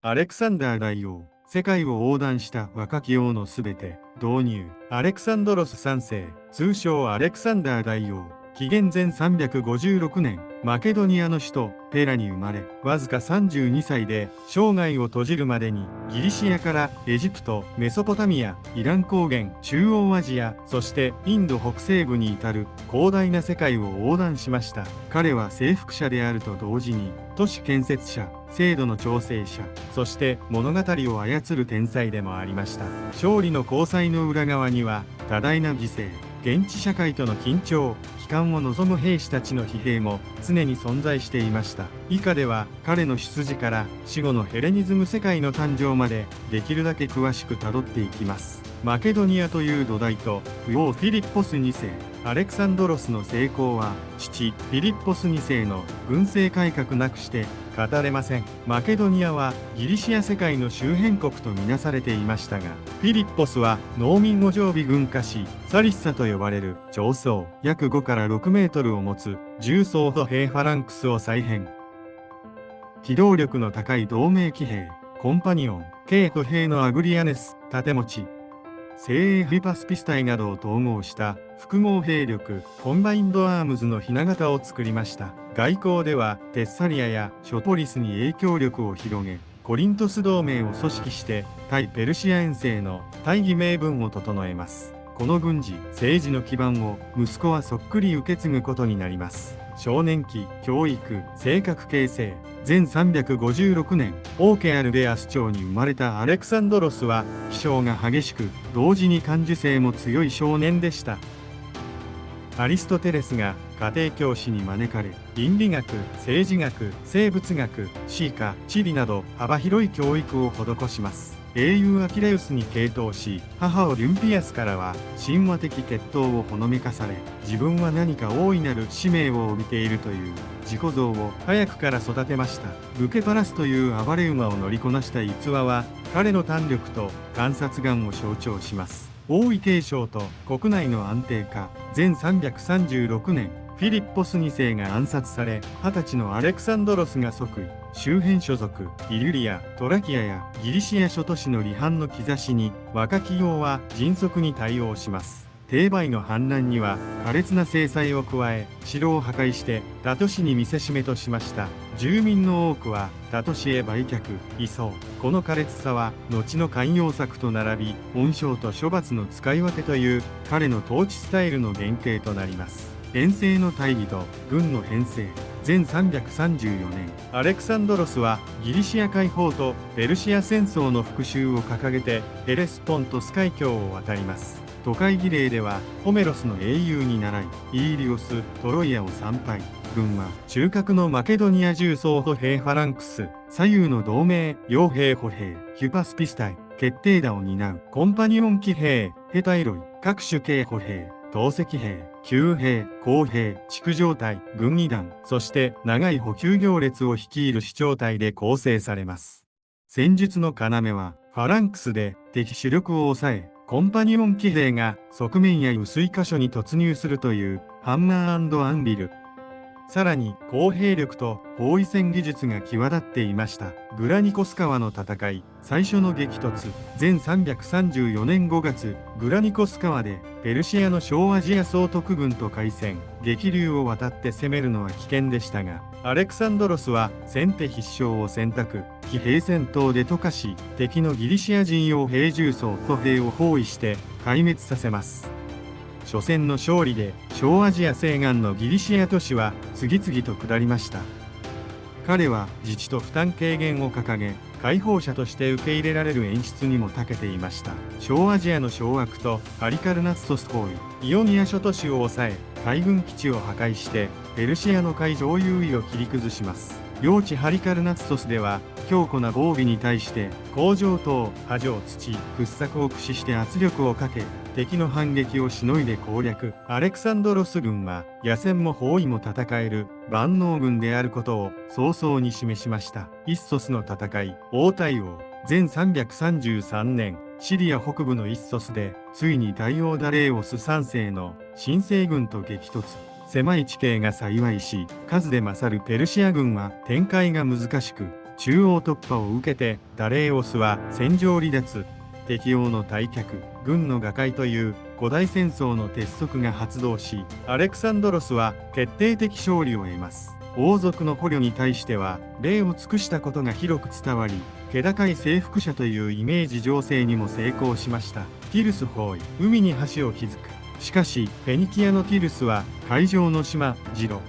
アレクサンダー大王、世界を横断した若き王のすべて、導入。アレクサンドロス3世、通称アレクサンダー大王。紀元前356年、マケドニアの首都ペラに生まれ、わずか32歳で生涯を閉じるまでにギリシアからエジプト、メソポタミア、イラン高原、中央アジア、そしてインド北西部に至る広大な世界を横断しました。彼は征服者であると同時に都市建設者、制度の調整者、そして物語を操る天才でもありました。勝利の功績の裏側には多大な犠牲、現地社会との緊張、帰還を望む兵士たちの疲弊も常に存在していました。以下では彼の出自から死後のヘレニズム世界の誕生までできるだけ詳しくたどっていきます。マケドニアという土台と不王フィリッポス2世、アレクサンドロスの成功は父フィリッポス2世の軍政改革なくして語れません。マケドニアはギリシア世界の周辺国とみなされていましたが、フィリッポスは農民を常備軍化し、サリッサと呼ばれる長装約5から6メートルを持つ重装歩兵ファランクスを再編。機動力の高い同盟騎兵、コンパニオン、軽歩兵のアグリアネス、盾持ち、精鋭ヒパスピス隊などを統合した複合兵力コンバインドアームズのひな形を作りました。外交ではテッサリアやショポリスに影響力を広げ、コリントス同盟を組織して対ペルシア遠征の大義名分を整えます。この軍事政治の基盤を息子はそっくり受け継ぐことになります。少年期、教育、性格形成。前356年、オーケアルベアス朝に生まれたアレクサンドロスは気性が激しく、同時に感受性も強い少年でした。アリストテレスが家庭教師に招かれ、倫理学、政治学、生物学、詩歌、地理など幅広い教育を施します。英雄アキレウスに傾倒し、母オリュンピアスからは神話的血統をほのめかされ、自分は何か大いなる使命を帯びているという自己像を早くから育てました。ブケパラスという暴れ馬を乗りこなした逸話は、彼の胆力と観察眼を象徴します。王位継承と国内の安定化。前336年、フィリッポス2世が暗殺され、20歳のアレクサンドロスが即位。周辺諸族、イリュリア、トラキアやギリシア諸都市の離反の兆しに、若き王は迅速に対応します。テーバイの反乱には苛烈な制裁を加え、城を破壊してダト市に見せしめとしました。住民の多くはダト市へ売却、移送。この苛烈さは後の慣用策と並び、恩賞と処罰の使い分けという彼の統治スタイルの原型となります。遠征の大義と軍の編成。前334年、アレクサンドロスはギリシア解放とペルシア戦争の復讐を掲げてヘレスポントス海峡を渡ります。渡海儀礼ではホメロスの英雄に倣い、イーリオス、トロイアを参拝。軍は中核のマケドニア重装歩兵ファランクス、左右の同盟傭兵歩兵ヒュパスピス隊、決定打を担うコンパニオン騎兵ヘタイロイ、各種系歩兵、投石兵、騎兵、工兵、築城隊、軍医団、そして長い補給行列を率いる司長隊で構成されます。戦術の要はファランクスで敵主力を抑え、コンパニオン騎兵が側面や薄い箇所に突入するというハンマー&アンビル。さらに工兵力と包囲戦技術が際立っていました。グラニコス川の戦い、最初の激突。前334年5月、グラニコス川でペルシアの小アジア総督軍と開戦。激流を渡って攻めるのは危険でしたが、アレクサンドロスは先手必勝を選択。騎兵戦闘で溶かし、敵のギリシア人用兵重装歩兵を包囲して壊滅させます。初戦の勝利で小アジア西岸のギリシア都市は次々と下りました。彼は自治と負担軽減を掲げ、解放者として受け入れられる演出にも長けていました。小アジアの掌握とハリカルナッソス包囲、イオニア諸都市を抑え、海軍基地を破壊してペルシアの海上優位を切り崩します。領地ハリカルナッソスでは強固な防備に対して工場等波状土掘削を駆使して圧力をかけ、敵の反撃をしのいで攻略。アレクサンドロス軍は野戦も包囲も戦える万能軍であることを早々に示しました。イッソスの戦い、王太王。前333年、シリア北部のイッソスでついに大王ダレーオス3世の新生軍と激突。狭い地形が幸いし、数で勝るペルシア軍は展開が難しく、中央突破を受けてダレーオスは戦場離脱。敵王の退却、軍の瓦解という古代戦争の鉄則が発動し、アレクサンドロスは決定的勝利を得ます。王族の捕虜に対しては礼を尽くしたことが広く伝わり、気高い征服者というイメージ醸成にも成功しました。ティルス包囲、海に橋を築く。しかしフェニキアのティルスは海上の島ジロ。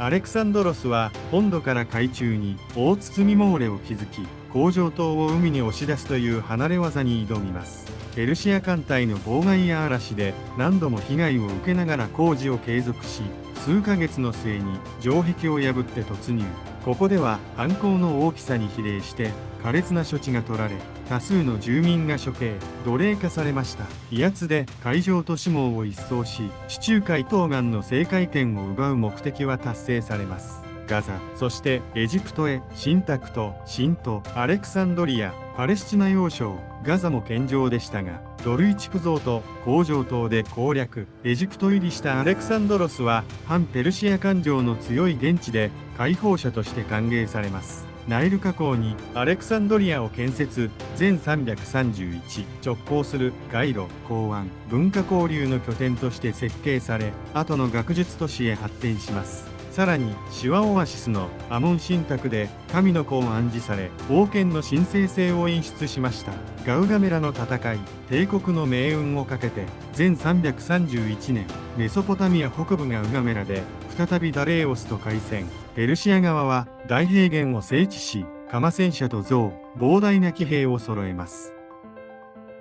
アレクサンドロスは本土から海中に大包み毛を築き、工場島を海に押し出すという離れ技に挑みます。ペルシア艦隊の妨害や嵐で何度も被害を受けながら工事を継続し、数ヶ月の末に城壁を破って突入。ここでは犯行の大きさに比例して苛烈な処置が取られ、多数の住民が処刑、奴隷化されました。威圧で海上都市網を一掃し、地中海東岸の制海権を奪う目的は達成されます。ガザ、そしてエジプトへ、新タクト、新都、アレクサンドリア、パレスチナ要衝、ガザも堅城でしたが、ドルイ築造と工場島で攻略。エジプト入りしたアレクサンドロスは、反ペルシア感情の強い現地で解放者として歓迎されます。ナイル河口にアレクサンドリアを建設。全331直行する街路、港湾、文化交流の拠点として設計され、後の学術都市へ発展します。さらにシワオアシスのアモン神宅で神の子を暗示され、王権の神聖性を演出しました。ガウガメラの戦い、帝国の命運をかけて。全331年、メソポタミア北部がウガメラで再びダレーオスと開戦。ペルシア側は大平原を整地し、鎌戦車と象、膨大な騎兵を揃えます。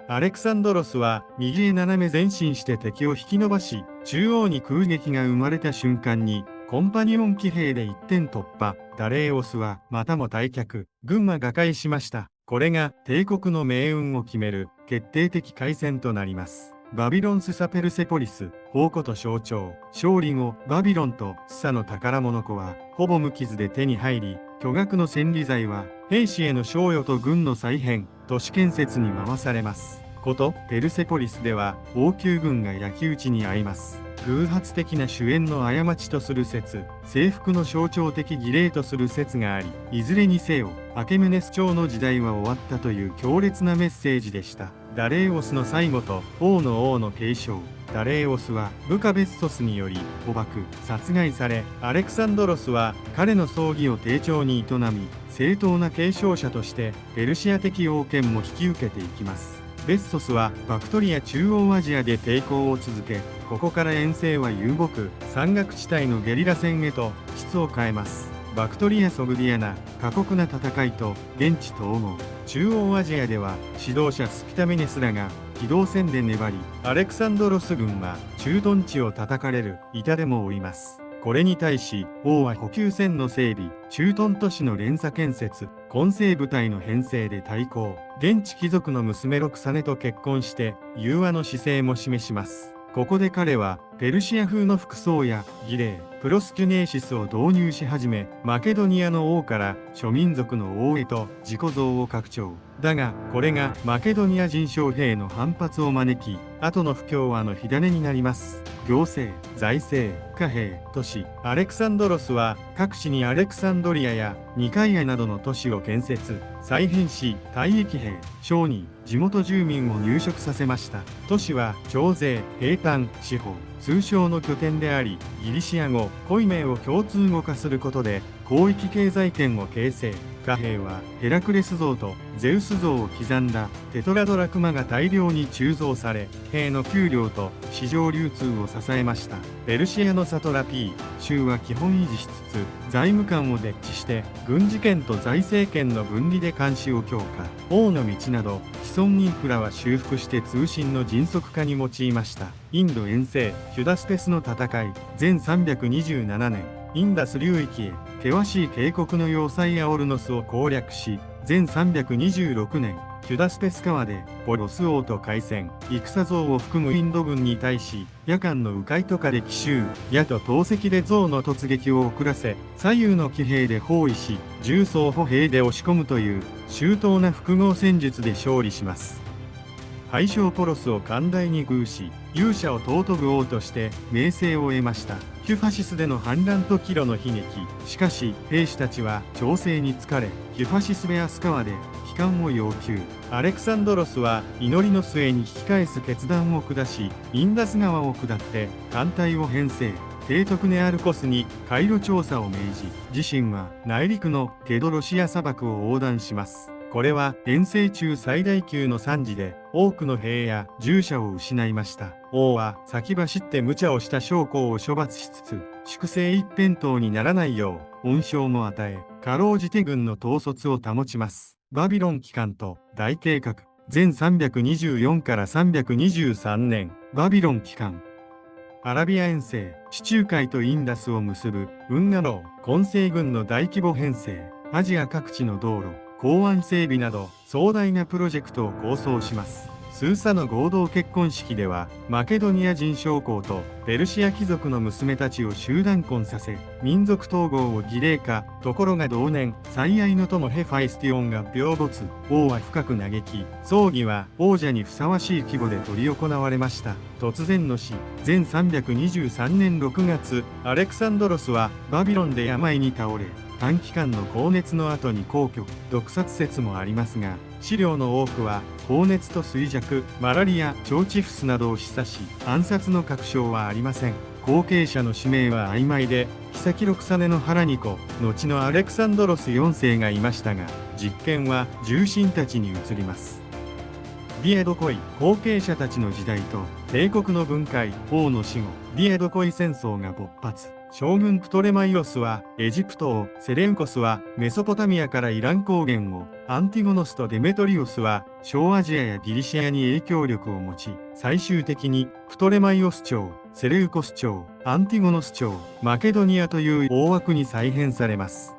アレクサンドロスは右へ斜め前進して敵を引き伸ばし、中央に空撃が生まれた瞬間にコンパニオン騎兵で一点突破。ダレーオスはまたも退却、軍は瓦解しました。これが帝国の命運を決める決定的開戦となります。バビロンスサペルセポリス、宝庫と象徴。勝利後、バビロンとスサの宝物庫はほぼ無傷で手に入り、巨額の戦利財は兵士への賞与と軍の再編、都市建設に回されます。ことペルセポリスでは王宮軍が焼き討ちに遭います。偶発的な主演の過ちとする説、征服の象徴的儀礼とする説があり、いずれにせよアケメネス朝の時代は終わったという強烈なメッセージでした。ダレーオスの最後と王の継承。ダレーオスはルカベッソスにより捕獲、殺害され、アレクサンドロスは彼の葬儀を丁重に営み、正当な継承者としてペルシア的王権も引き受けていきます。ベッソスはバクトリア中央アジアで抵抗を続け、ここから遠征は遊牧、山岳地帯のゲリラ戦へと質を変えます。バクトリア・ソグディアナ、過酷な戦いと現地統合。中央アジアでは指導者スピタメネスらが機動戦で粘り、アレクサンドロス軍は駐屯地を叩かれる痛手も負います。これに対し王は補給線の整備、駐屯都市の連鎖建設、混成部隊の編成で対抗。現地貴族の娘ロクサネと結婚して融和の姿勢も示します。ここで彼はペルシア風の服装や儀礼、プロスキュネーシスを導入し始め、マケドニアの王から諸民族の王へと自己像を拡張。だがこれがマケドニア人将兵の反発を招き、後の不協和の火種になります。行政、財政、貨幣、都市。アレクサンドロスは各地にアレクサンドリアやニカイアなどの都市を建設、再編し、退役兵、商人、地元住民を入植させました。都市は徴税、兵隊、司法、通商の拠点であり、ギリシア語、コイメを共通語化することで広域経済圏を形成。貨幣はヘラクレス像とゼウス像を刻んだテトラドラクマが大量に鋳造され、兵の給料と市場流通を支えました。ペルシアのサトラピー、州は基本維持しつつ、財務官を設置して軍事権と財政権の分離で監視を強化。王の道など既存インフラは修復して通信の迅速化に用いました。インド遠征、ヒュダスペスの戦い。全327年、インダス流域へ険しい渓谷の要塞アオルノスを攻略し、全326年、ヒュダスペス川でポロス王と開戦。戦像を含むインド軍に対し、夜間の迂回とかで奇襲、矢と投石で象の突撃を遅らせ、左右の騎兵で包囲し、重装歩兵で押し込むという周到な複合戦術で勝利します。敗将ポロスを寛大に遇し、勇者を尊ぶ王として名声を得ました。キュファシスでの反乱と帰路の悲劇。しかし兵士たちは調整に疲れ、キュファシスベアス川で帰還を要求。アレクサンドロスは祈りの末に引き返す決断を下し、インダス川を下って艦隊を編成。提督ネアルコスに海路調査を命じ、自身は内陸のケドロシア砂漠を横断します。これは遠征中最大級の惨事で、多くの兵や従者を失いました。王は先走って無茶をした将校を処罰しつつ、粛清一辺倒にならないよう恩賞も与え、かろうじて軍の統率を保ちます。バビロン帰還と大計画。全324から323年、バビロン帰還。アラビア遠征、地中海とインダスを結ぶ運河路、混成軍の大規模編成、アジア各地の道路、港湾整備など壮大なプロジェクトを構想します。スーサの合同結婚式では、マケドニア人将校とペルシア貴族の娘たちを集団婚させ、民族統合を儀礼化。ところが同年、最愛の友ヘファイスティオンが病没。王は深く嘆き、葬儀は王者にふさわしい規模で執り行われました。突然の死。全323年6月、アレクサンドロスはバビロンで病に倒れ、短期間の高熱の後に皇居、毒殺説もありますが、資料の多くは高熱と衰弱、マラリア、腸チフスなどを示唆し、暗殺の確証はありません。後継者の氏名は曖昧で、妃ロクサネの腹に子、後のアレクサンドロス4世がいましたが、実権は重臣たちに移ります。ディエドコイ、後継者たちの時代と帝国の分解、王の死後、ディエドコイ戦争が勃発。将軍プトレマイオスはエジプトを、セレウコスはメソポタミアからイラン高原を、アンティゴノスとデメトリオスは小アジアやギリシアに影響力を持ち、最終的にプトレマイオス朝、セレウコス朝、アンティゴノス朝、マケドニアという大枠に再編されます。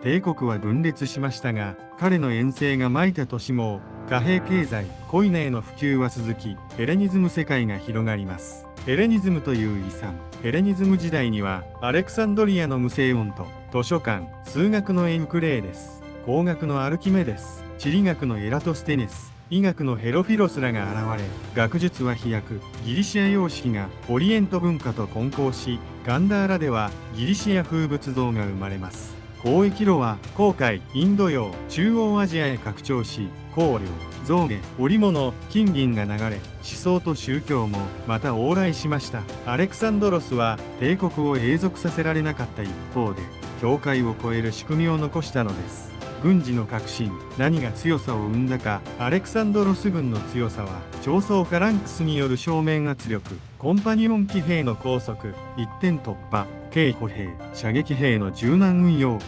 帝国は分裂しましたが、彼の遠征がまいた年も、貨幣経済、コイネへの普及は続き、ヘレニズム世界が広がります。ヘレニズムという遺産。ヘレニズム時代には、アレクサンドリアのムセイオンと、図書館、数学のエウクレーデス、工学のアルキメデス、地理学のエラトステネス、医学のヘロフィロスらが現れ、学術は飛躍、ギリシア様式がオリエント文化と混交し、ガンダーラではギリシア風仏像が生まれます。交易路は紅海、インド洋、中央アジアへ拡張し、香料、象牙、織物、金銀が流れ、思想と宗教もまた往来しました。アレクサンドロスは帝国を永続させられなかった一方で、教会を超える仕組みを残したのです。軍事の革新、何が強さを生んだか。アレクサンドロス軍の強さは、長宗ファランクスによる正面圧力、コンパニオン騎兵の拘束、一点突破、軽歩兵、射撃兵の柔軟運用、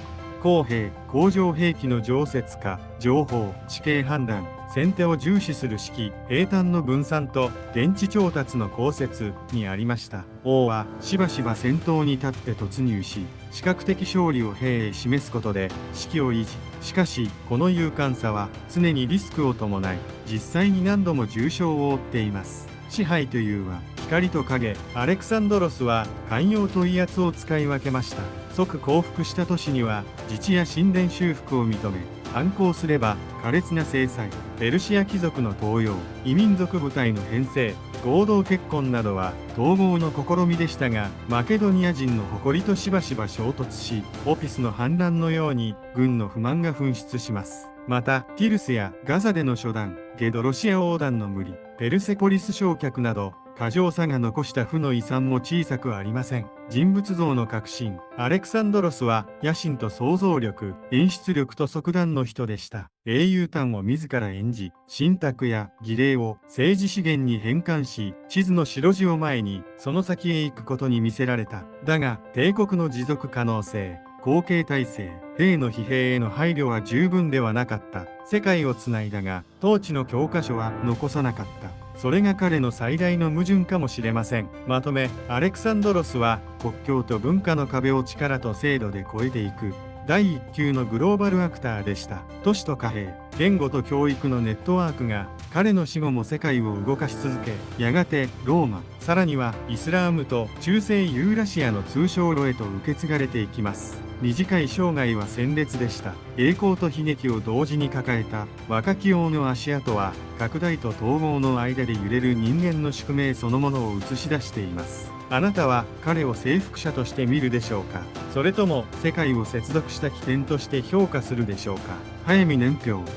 工兵、工場兵器の常設化、情報、地形判断、先手を重視する指揮、兵隊の分散と電池調達の公設にありました。王はしばしば戦闘に立って突入し、視覚的勝利を兵へ示すことで士気を維持。しかし、この勇敢さは常にリスクを伴い、実際に何度も重傷を負っています。支配というは光と影。アレクサンドロスは寛容と威圧を使い分けました。即降伏した都市には自治や神殿修復を認め、反抗すれば苛烈な制裁、ペルシア貴族の登用、異民族部隊の編成、合同結婚などは統合の試みでしたが、マケドニア人の誇りとしばしば衝突し、オピスの反乱のように軍の不満が噴出します。また、ティルスやガザでの初段、ゲドロシア横断の無理、ペルセポリス焼却など、過剰さが残した負の遺産も小さくありません。人物像の革新。アレクサンドロスは野心と想像力、演出力と即断の人でした。英雄譚を自ら演じ、信託や儀礼を政治資源に変換し、地図の白地を前にその先へ行くことに魅せられた。だが、帝国の持続可能性、後継体制、兵の疲弊への配慮は十分ではなかった。世界をつないだが、統治の教科書は残さなかった。それが彼の最大の矛盾かもしれません。まとめ、アレクサンドロスは国境と文化の壁を力と制度で越えていく第一級のグローバルアクターでした。都市と貨幣、言語と教育のネットワークが彼の死後も世界を動かし続け、やがてローマ、さらにはイスラームと中世ユーラシアの通称路へと受け継がれていきます。短い生涯は鮮烈でした。栄光と悲劇を同時に抱えた若き王の足跡は、拡大と統合の間で揺れる人間の宿命そのものを映し出しています。あなたは彼を征服者として見るでしょうか、それとも世界を接続した起点として評価するでしょうか。早見年表。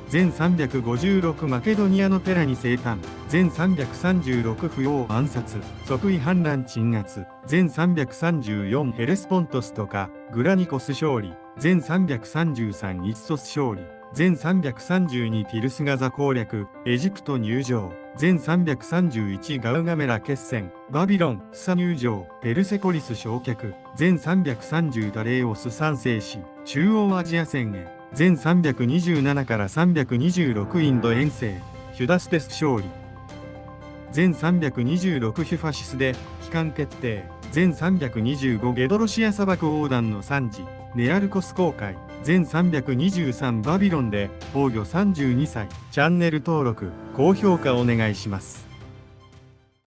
全356マケドニアの寺に生誕。全336不要暗殺。即位反乱鎮圧。全334ヘレスポントスとかグラニコス勝利。全333イッソス勝利。全332ティルスガザ攻略。エジプト入場。全331ガウガメラ決戦。バビロン、スサ入場。ペルセポリス焼却。全330ダレーオス三世史。中央アジア戦へ。全327から326インド遠征。ヒュダステス勝利。全326ヒュファシスで帰還決定。全325ゲドロシア砂漠横断の惨事。ネアルコス公開。全323バビロンで崩御32歳。チャンネル登録、高評価お願いします。